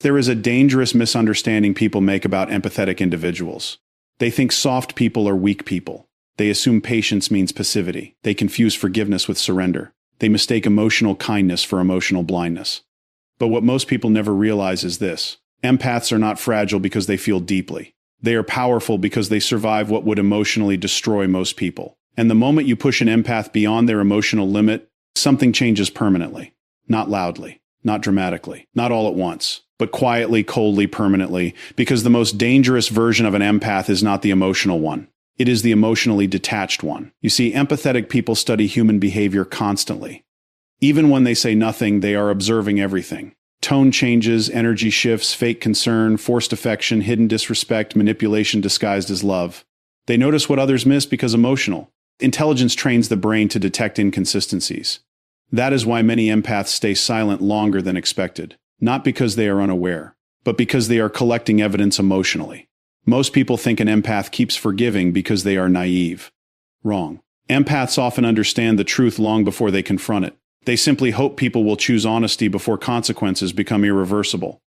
There is a dangerous misunderstanding people make about empathetic individuals. They think soft people are weak people. They assume patience means passivity. They confuse forgiveness with surrender. They mistake emotional kindness for emotional blindness. But what most people never realize is this: empaths are not fragile because they feel deeply. They are powerful because they survive what would emotionally destroy most people. And the moment you push an empath beyond their emotional limit, something changes permanently. Not loudly, not dramatically, not all at once, but quietly, coldly, permanently, because the most dangerous version of an empath is not the emotional one. It is the emotionally detached one. You see, empathetic people study human behavior constantly. Even when they say nothing, they are observing everything. Tone changes, energy shifts, fake concern, forced affection, hidden disrespect, manipulation disguised as love. They notice what others miss because emotional. Intelligence trains the brain to detect inconsistencies. That is why many empaths stay silent longer than expected. Not because they are unaware, but because they are collecting evidence emotionally. Most people think an empath keeps forgiving because they are naive. Wrong. Empaths often understand the truth long before they confront it. They simply hope people will choose honesty before consequences become irreversible.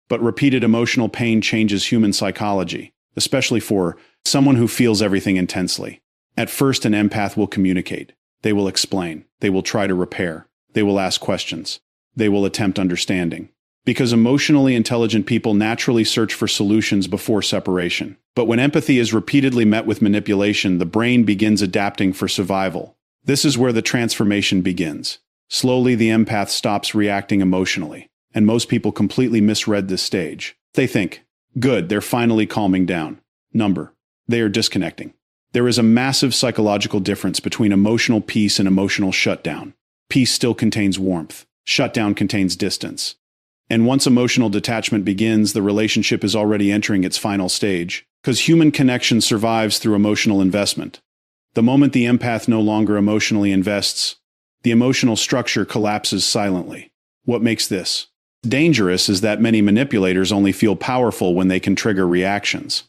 But repeated emotional pain changes human psychology, especially for someone who feels everything intensely. At first, an empath will communicate. They will explain. They will try to repair. They will ask questions. They will attempt understanding. Because emotionally intelligent people naturally search for solutions before separation. But when empathy is repeatedly met with manipulation, the brain begins adapting for survival. This is where the transformation begins. Slowly, the empath stops reacting emotionally, and most people completely misread this stage. They think, good, they're finally calming down. They are disconnecting. There is a massive psychological difference between emotional peace and emotional shutdown. Peace still contains warmth. Shutdown contains distance. And once emotional detachment begins, the relationship is already entering its final stage, because human connection survives through emotional investment. The moment the empath no longer emotionally invests, the emotional structure collapses silently. What makes this dangerous is that many manipulators only feel powerful when they can trigger reactions.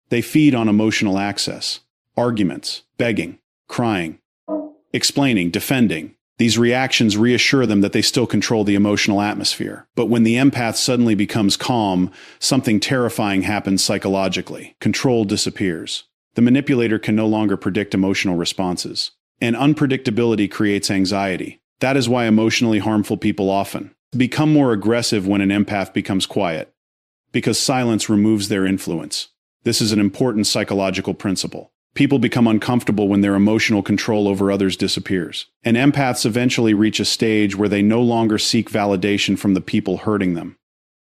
They feed on emotional access, arguments, begging, crying, explaining, defending. These reactions reassure them that they still control the emotional atmosphere. But when the empath suddenly becomes calm, something terrifying happens psychologically. Control disappears. The manipulator can no longer predict emotional responses. And unpredictability creates anxiety. That is why emotionally harmful people often become more aggressive when an empath becomes quiet, because silence removes their influence. This is an important psychological principle. People become uncomfortable when their emotional control over others disappears. And empaths eventually reach a stage where they no longer seek validation from the people hurting them.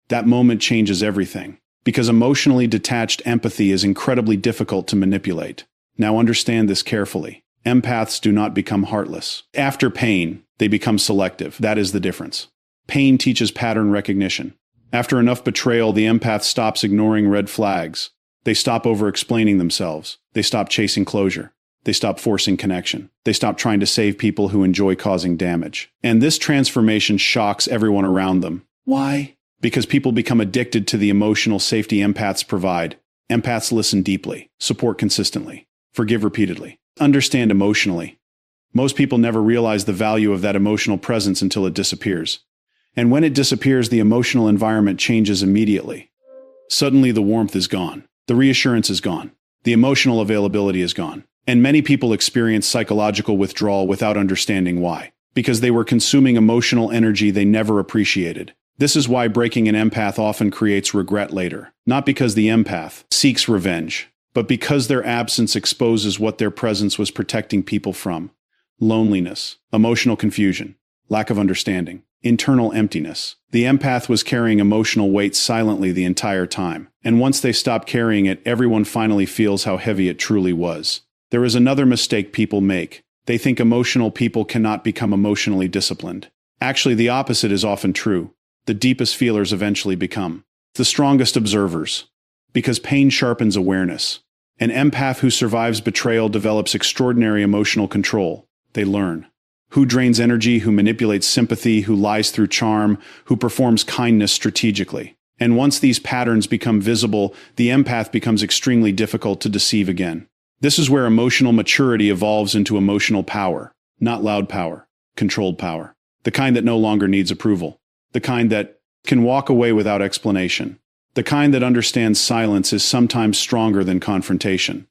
That moment changes everything, because emotionally detached empathy is incredibly difficult to manipulate. Now understand this carefully. Empaths do not become heartless. After pain, they become selective. That is the difference. Pain teaches pattern recognition. After enough betrayal, the empath stops ignoring red flags. They stop over-explaining themselves. They stop chasing closure. They stop forcing connection. They stop trying to save people who enjoy causing damage. And this transformation shocks everyone around them. Why? Because people become addicted to the emotional safety empaths provide. Empaths listen deeply, support consistently, forgive repeatedly, understand emotionally. Most people never realize the value of that emotional presence until it disappears. And when it disappears, the emotional environment changes immediately. Suddenly, the warmth is gone. The reassurance is gone. The emotional availability is gone. And many people experience psychological withdrawal without understanding why. Because they were consuming emotional energy they never appreciated. This is why breaking an empath often creates regret later. Not because the empath seeks revenge, but because their absence exposes what their presence was protecting people from. Loneliness, emotional confusion, lack of understanding, internal emptiness. The empath was carrying emotional weight silently the entire time. And once they stop carrying it, everyone finally feels how heavy it truly was. There is another mistake people make. They think emotional people cannot become emotionally disciplined. Actually, the opposite is often true. The deepest feelers eventually become the strongest observers. Because pain sharpens awareness. An empath who survives betrayal develops extraordinary emotional control. They learn who drains energy, who manipulates sympathy, who lies through charm, who performs kindness strategically. And once these patterns become visible, the empath becomes extremely difficult to deceive again. This is where emotional maturity evolves into emotional power. Not loud power, controlled power. The kind that no longer needs approval. The kind that can walk away without explanation. The kind that understands silence is sometimes stronger than confrontation.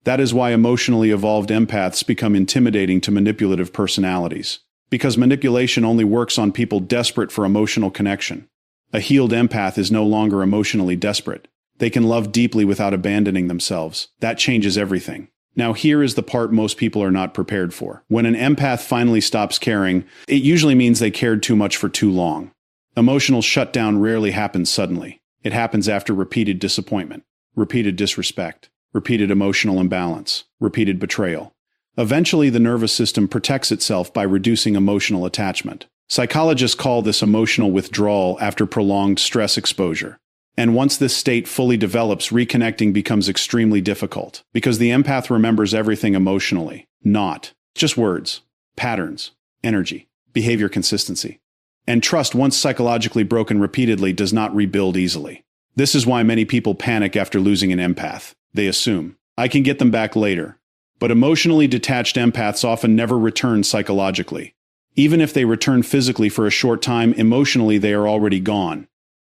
That is why emotionally evolved empaths become intimidating to manipulative personalities. Because manipulation only works on people desperate for emotional connection. A healed empath is no longer emotionally desperate. They can love deeply without abandoning themselves. That changes everything. Now here is the part most people are not prepared for. When an empath finally stops caring, it usually means they cared too much for too long. Emotional shutdown rarely happens suddenly. It happens after repeated disappointment, repeated disrespect, repeated emotional imbalance, repeated betrayal. Eventually, the nervous system protects itself by reducing emotional attachment. Psychologists call this emotional withdrawal after prolonged stress exposure. And once this state fully develops, reconnecting becomes extremely difficult, because the empath remembers everything emotionally, not just words, patterns, energy, behavior consistency. And trust, once psychologically broken repeatedly, does not rebuild easily. This is why many people panic after losing an empath. They assume, I can get them back later. But emotionally detached empaths often never return psychologically. Even if they return physically for a short time, emotionally they are already gone.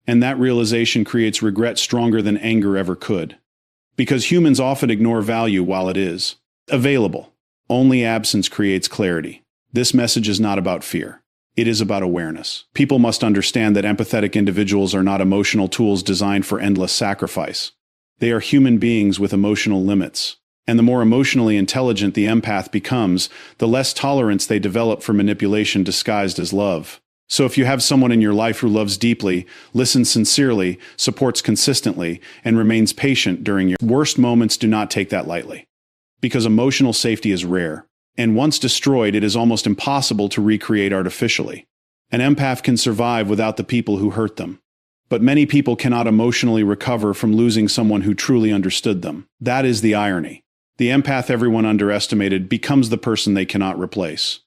And that realization creates regret stronger than anger ever could. Because humans often ignore value while it is available. Only absence creates clarity. This message is not about fear. It is about awareness. People must understand that empathetic individuals are not emotional tools designed for endless sacrifice. They are human beings with emotional limits. And the more emotionally intelligent the empath becomes, the less tolerance they develop for manipulation disguised as love. So if you have someone in your life who loves deeply, listens sincerely, supports consistently, and remains patient during your worst moments, do not take that lightly. Because emotional safety is rare. And once destroyed, it is almost impossible to recreate artificially. An empath can survive without the people who hurt them. But many people cannot emotionally recover from losing someone who truly understood them. That is the irony. The empath everyone underestimated becomes the person they cannot replace.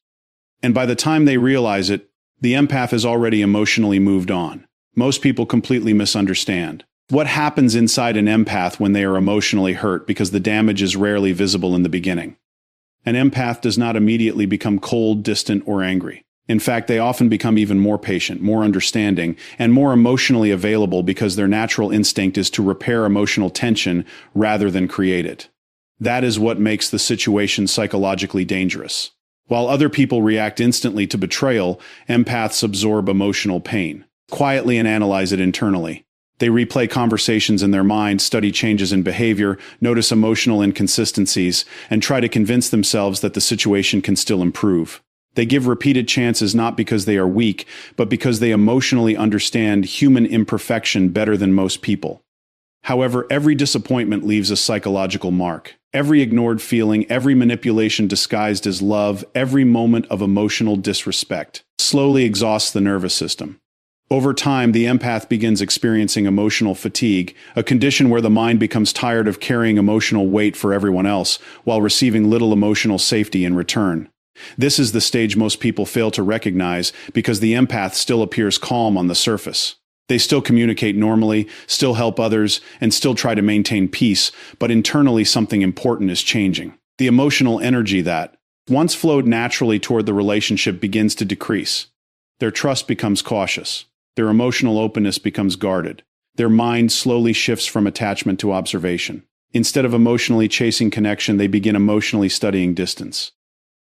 And by the time they realize it, the empath has already emotionally moved on. Most people completely misunderstand what happens inside an empath when they are emotionally hurt, because the damage is rarely visible in the beginning. An empath does not immediately become cold, distant, or angry. In fact, they often become even more patient, more understanding, and more emotionally available, because their natural instinct is to repair emotional tension rather than create it. That is what makes the situation psychologically dangerous. While other people react instantly to betrayal, empaths absorb emotional pain, quietly, and analyze it internally. They replay conversations in their mind, study changes in behavior, notice emotional inconsistencies, and try to convince themselves that the situation can still improve. They give repeated chances not because they are weak, but because they emotionally understand human imperfection better than most people. However, every disappointment leaves a psychological mark. Every ignored feeling, every manipulation disguised as love, every moment of emotional disrespect slowly exhausts the nervous system. Over time, the empath begins experiencing emotional fatigue, a condition where the mind becomes tired of carrying emotional weight for everyone else, while receiving little emotional safety in return. This is the stage most people fail to recognize, because the empath still appears calm on the surface. They still communicate normally, still help others, and still try to maintain peace, but internally something important is changing. The emotional energy that once flowed naturally toward the relationship begins to decrease. Their trust becomes cautious. Their emotional openness becomes guarded. Their mind slowly shifts from attachment to observation. Instead of emotionally chasing connection, they begin emotionally studying distance.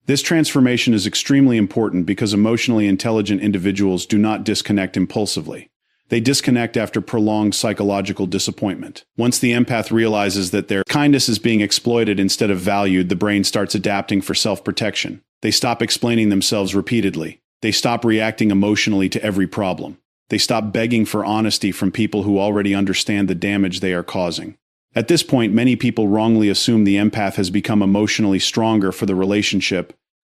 This transformation is extremely important, because emotionally intelligent individuals do not disconnect impulsively. They disconnect after prolonged psychological disappointment. Once the empath realizes that their kindness is being exploited instead of valued, the brain starts adapting for self-protection. They stop explaining themselves repeatedly. They stop reacting emotionally to every problem. They stop begging for honesty from people who already understand the damage they are causing. At this point, many people wrongly assume the empath has become emotionally stronger for the relationship,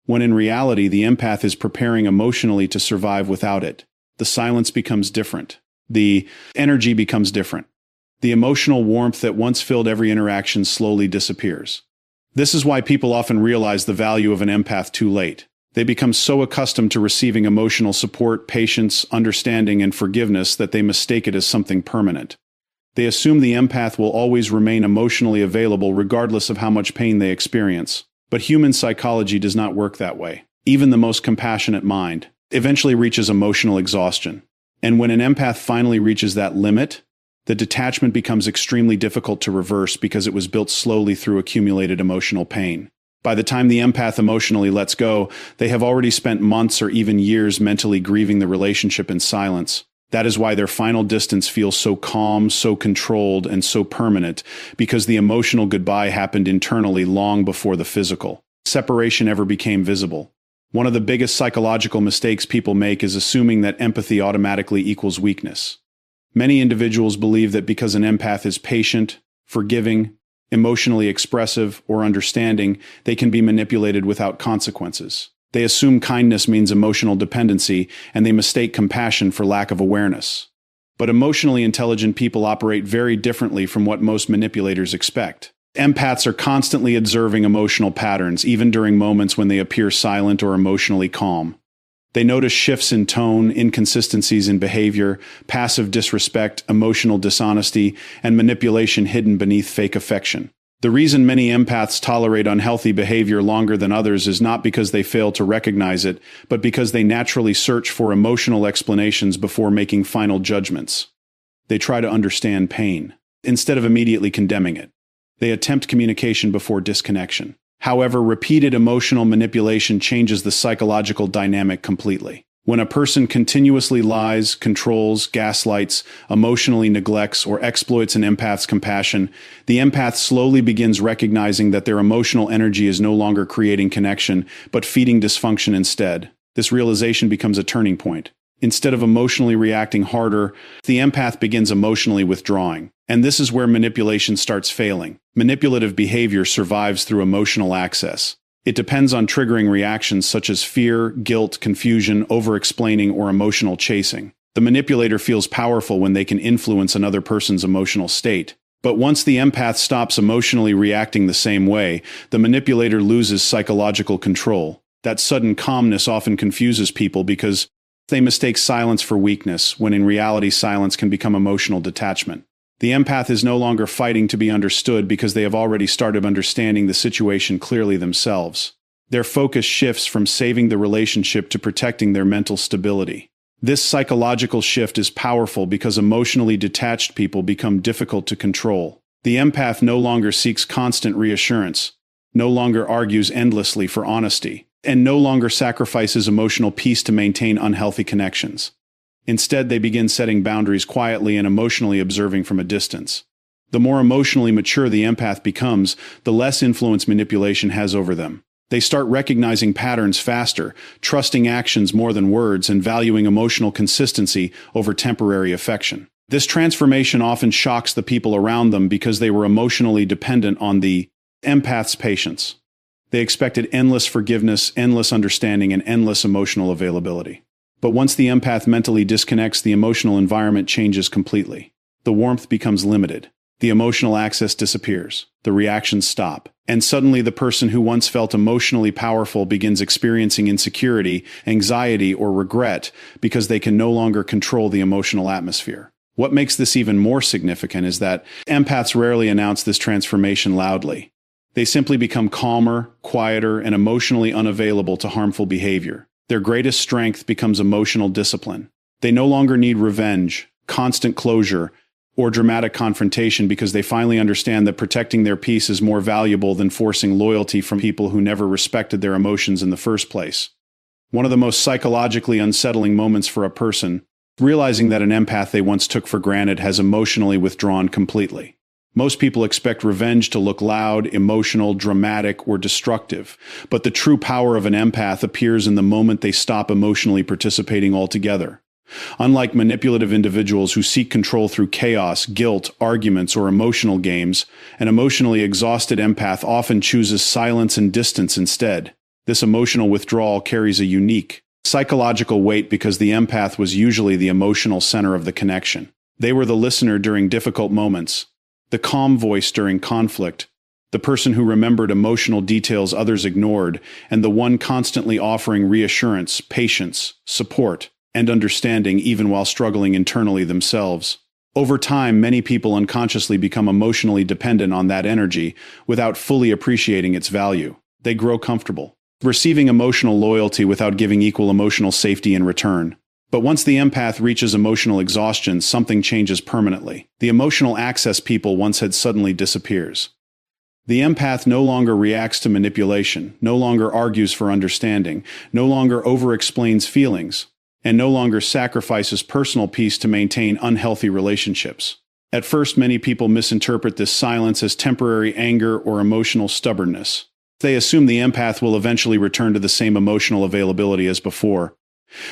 when in reality the empath is preparing emotionally to survive without it. The silence becomes different. The energy becomes different. The emotional warmth that once filled every interaction slowly disappears. This is why people often realize the value of an empath too late. They become so accustomed to receiving emotional support, patience, understanding, and forgiveness that they mistake it as something permanent. They assume the empath will always remain emotionally available regardless of how much pain they experience. But human psychology does not work that way. Even the most compassionate mind eventually reaches emotional exhaustion. And when an empath finally reaches that limit, the detachment becomes extremely difficult to reverse because it was built slowly through accumulated emotional pain. By the time the empath emotionally lets go, they have already spent months or even years mentally grieving the relationship in silence. That is why their final distance feels so calm, so controlled, and so permanent, because the emotional goodbye happened internally long before the physical separation ever became visible. One of the biggest psychological mistakes people make is assuming that empathy automatically equals weakness. Many individuals believe that because an empath is patient, forgiving, emotionally expressive, or understanding, they can be manipulated without consequences. They assume kindness means emotional dependency, and they mistake compassion for lack of awareness. But emotionally intelligent people operate very differently from what most manipulators expect. Empaths are constantly observing emotional patterns, even during moments when they appear silent or emotionally calm. They notice shifts in tone, inconsistencies in behavior, passive disrespect, emotional dishonesty, and manipulation hidden beneath fake affection. The reason many empaths tolerate unhealthy behavior longer than others is not because they fail to recognize it, but because they naturally search for emotional explanations before making final judgments. They try to understand pain, instead of immediately condemning it. They attempt communication before disconnection. However, repeated emotional manipulation changes the psychological dynamic completely. When a person continuously lies, controls, gaslights, emotionally neglects, or exploits an empath's compassion, the empath slowly begins recognizing that their emotional energy is no longer creating connection, but feeding dysfunction instead. This realization becomes a turning point. Instead of emotionally reacting harder, the empath begins emotionally withdrawing. And this is where manipulation starts failing. Manipulative behavior survives through emotional access. It depends on triggering reactions such as fear, guilt, confusion, over-explaining, or emotional chasing. The manipulator feels powerful when they can influence another person's emotional state. But once the empath stops emotionally reacting the same way, the manipulator loses psychological control. That sudden calmness often confuses people because they mistake silence for weakness, when in reality silence can become emotional detachment. The empath is no longer fighting to be understood because they have already started understanding the situation clearly themselves. Their focus shifts from saving the relationship to protecting their mental stability. This psychological shift is powerful because emotionally detached people become difficult to control. The empath no longer seeks constant reassurance, no longer argues endlessly for honesty, and no longer sacrifices emotional peace to maintain unhealthy connections. Instead, they begin setting boundaries quietly and emotionally observing from a distance. The more emotionally mature the empath becomes, the less influence manipulation has over them. They start recognizing patterns faster, trusting actions more than words, and valuing emotional consistency over temporary affection. This transformation often shocks the people around them because they were emotionally dependent on the empath's patience. They expected endless forgiveness, endless understanding, and endless emotional availability. But once the empath mentally disconnects, the emotional environment changes completely. The warmth becomes limited. The emotional access disappears. The reactions stop. And suddenly the person who once felt emotionally powerful begins experiencing insecurity, anxiety, or regret because they can no longer control the emotional atmosphere. What makes this even more significant is that empaths rarely announce this transformation loudly. They simply become calmer, quieter, and emotionally unavailable to harmful behavior. Their greatest strength becomes emotional discipline. They no longer need revenge, constant closure, or dramatic confrontation because they finally understand that protecting their peace is more valuable than forcing loyalty from people who never respected their emotions in the first place. One of the most psychologically unsettling moments for a person, realizing that an empath they once took for granted has emotionally withdrawn completely. Most people expect revenge to look loud, emotional, dramatic, or destructive, but the true power of an empath appears in the moment they stop emotionally participating altogether. Unlike manipulative individuals who seek control through chaos, guilt, arguments, or emotional games, an emotionally exhausted empath often chooses silence and distance instead. This emotional withdrawal carries a unique psychological weight because the empath was usually the emotional center of the connection. They were the listener during difficult moments, the calm voice during conflict, the person who remembered emotional details others ignored, and the one constantly offering reassurance, patience, support, and understanding even while struggling internally themselves. Over time, many people unconsciously become emotionally dependent on that energy without fully appreciating its value. They grow comfortable receiving emotional loyalty without giving equal emotional safety in return. But once the empath reaches emotional exhaustion, something changes permanently. The emotional access people once had suddenly disappears. The empath no longer reacts to manipulation, no longer argues for understanding, no longer over-explains feelings, and no longer sacrifices personal peace to maintain unhealthy relationships. At first, many people misinterpret this silence as temporary anger or emotional stubbornness. They assume the empath will eventually return to the same emotional availability as before.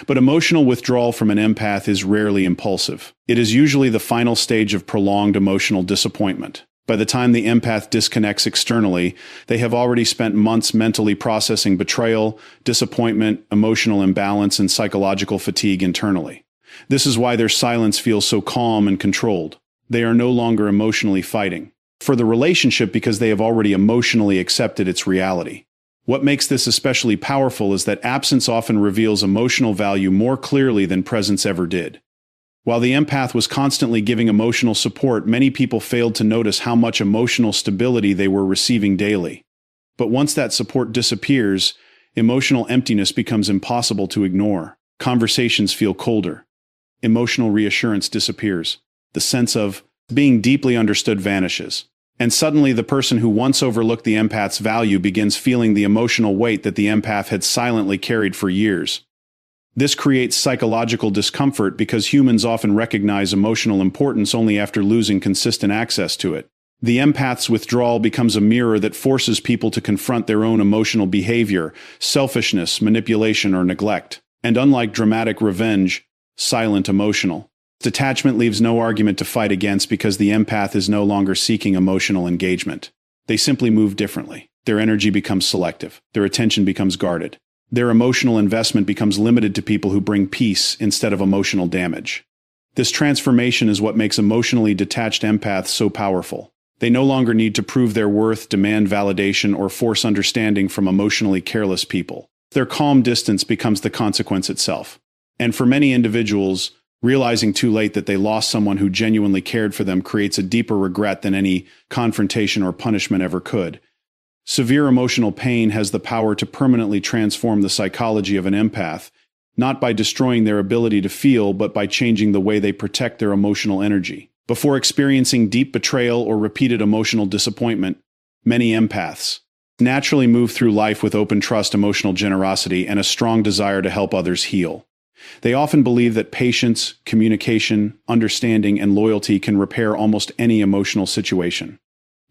But emotional withdrawal from an empath is rarely impulsive. It is usually the final stage of prolonged emotional disappointment. By the time the empath disconnects externally, they have already spent months mentally processing betrayal, disappointment, emotional imbalance, and psychological fatigue internally. This is why their silence feels so calm and controlled. They are no longer emotionally fighting for the relationship because they have already emotionally accepted its reality. What makes this especially powerful is that absence often reveals emotional value more clearly than presence ever did. While the empath was constantly giving emotional support, many people failed to notice how much emotional stability they were receiving daily. But once that support disappears, emotional emptiness becomes impossible to ignore. Conversations feel colder. Emotional reassurance disappears. The sense of being deeply understood vanishes. And suddenly the person who once overlooked the empath's value begins feeling the emotional weight that the empath had silently carried for years. This creates psychological discomfort because humans often recognize emotional importance only after losing consistent access to it. The empath's withdrawal becomes a mirror that forces people to confront their own emotional behavior, selfishness, manipulation, or neglect. And unlike dramatic revenge, silent emotional detachment leaves no argument to fight against because the empath is no longer seeking emotional engagement. They simply move differently. Their energy becomes selective. Their attention becomes guarded. Their emotional investment becomes limited to people who bring peace instead of emotional damage. This transformation is what makes emotionally detached empaths so powerful. They no longer need to prove their worth, demand validation, or force understanding from emotionally careless people. Their calm distance becomes the consequence itself. And for many individuals, realizing too late that they lost someone who genuinely cared for them creates a deeper regret than any confrontation or punishment ever could. Severe emotional pain has the power to permanently transform the psychology of an empath, not by destroying their ability to feel, but by changing the way they protect their emotional energy. Before experiencing deep betrayal or repeated emotional disappointment, many empaths naturally move through life with open trust, emotional generosity, and a strong desire to help others heal. They often believe that patience, communication, understanding, and loyalty can repair almost any emotional situation.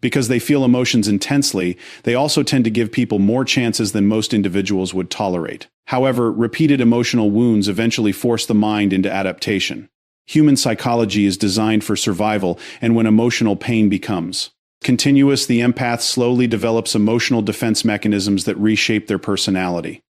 Because they feel emotions intensely, they also tend to give people more chances than most individuals would tolerate. However, repeated emotional wounds eventually force the mind into adaptation. Human psychology is designed for survival, and when emotional pain becomes continuous, the empath slowly develops emotional defense mechanisms that reshape their personality.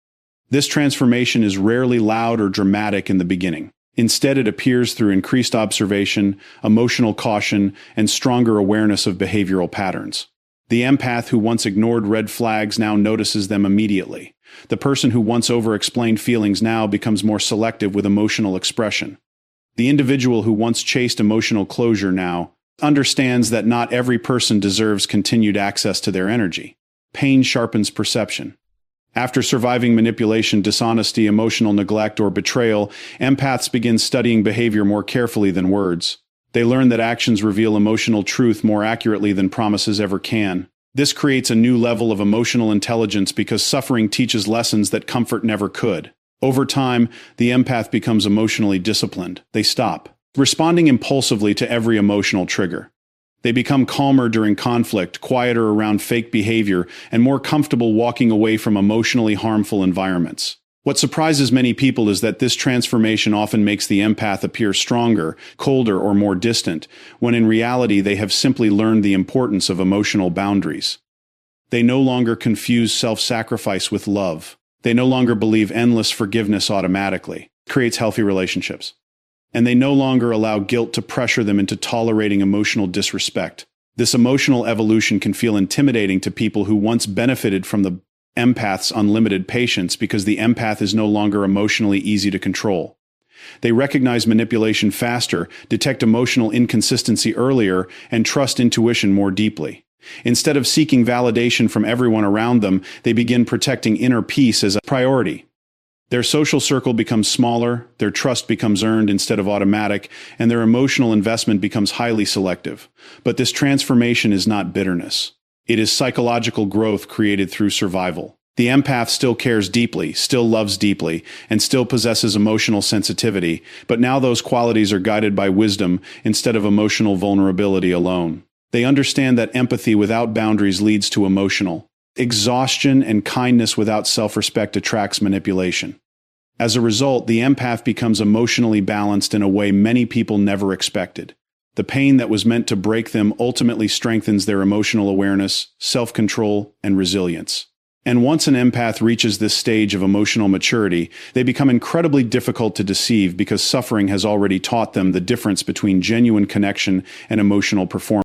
This transformation is rarely loud or dramatic in the beginning. Instead, it appears through increased observation, emotional caution, and stronger awareness of behavioral patterns. The empath who once ignored red flags now notices them immediately. The person who once over-explained feelings now becomes more selective with emotional expression. The individual who once chased emotional closure now understands that not every person deserves continued access to their energy. Pain sharpens perception. After surviving manipulation, dishonesty, emotional neglect, or betrayal, empaths begin studying behavior more carefully than words. They learn that actions reveal emotional truth more accurately than promises ever can. This creates a new level of emotional intelligence because suffering teaches lessons that comfort never could. Over time, the empath becomes emotionally disciplined. They stop responding impulsively to every emotional trigger. They become calmer during conflict, quieter around fake behavior, and more comfortable walking away from emotionally harmful environments. What surprises many people is that this transformation often makes the empath appear stronger, colder, or more distant, when in reality they have simply learned the importance of emotional boundaries. They no longer confuse self-sacrifice with love. They no longer believe endless forgiveness automatically creates healthy relationships. And they no longer allow guilt to pressure them into tolerating emotional disrespect. This emotional evolution can feel intimidating to people who once benefited from the empath's unlimited patience because the empath is no longer emotionally easy to control. They recognize manipulation faster, detect emotional inconsistency earlier, and trust intuition more deeply. Instead of seeking validation from everyone around them, they begin protecting inner peace as a priority. Their social circle becomes smaller, their trust becomes earned instead of automatic, and their emotional investment becomes highly selective. But this transformation is not bitterness. It is psychological growth created through survival. The empath still cares deeply, still loves deeply, and still possesses emotional sensitivity, but now those qualities are guided by wisdom instead of emotional vulnerability alone. They understand that empathy without boundaries leads to emotional exhaustion, and kindness without self-respect attracts manipulation. As a result, the empath becomes emotionally balanced in a way many people never expected. The pain that was meant to break them ultimately strengthens their emotional awareness, self-control, and resilience. And once an empath reaches this stage of emotional maturity, they become incredibly difficult to deceive because suffering has already taught them the difference between genuine connection and emotional performance.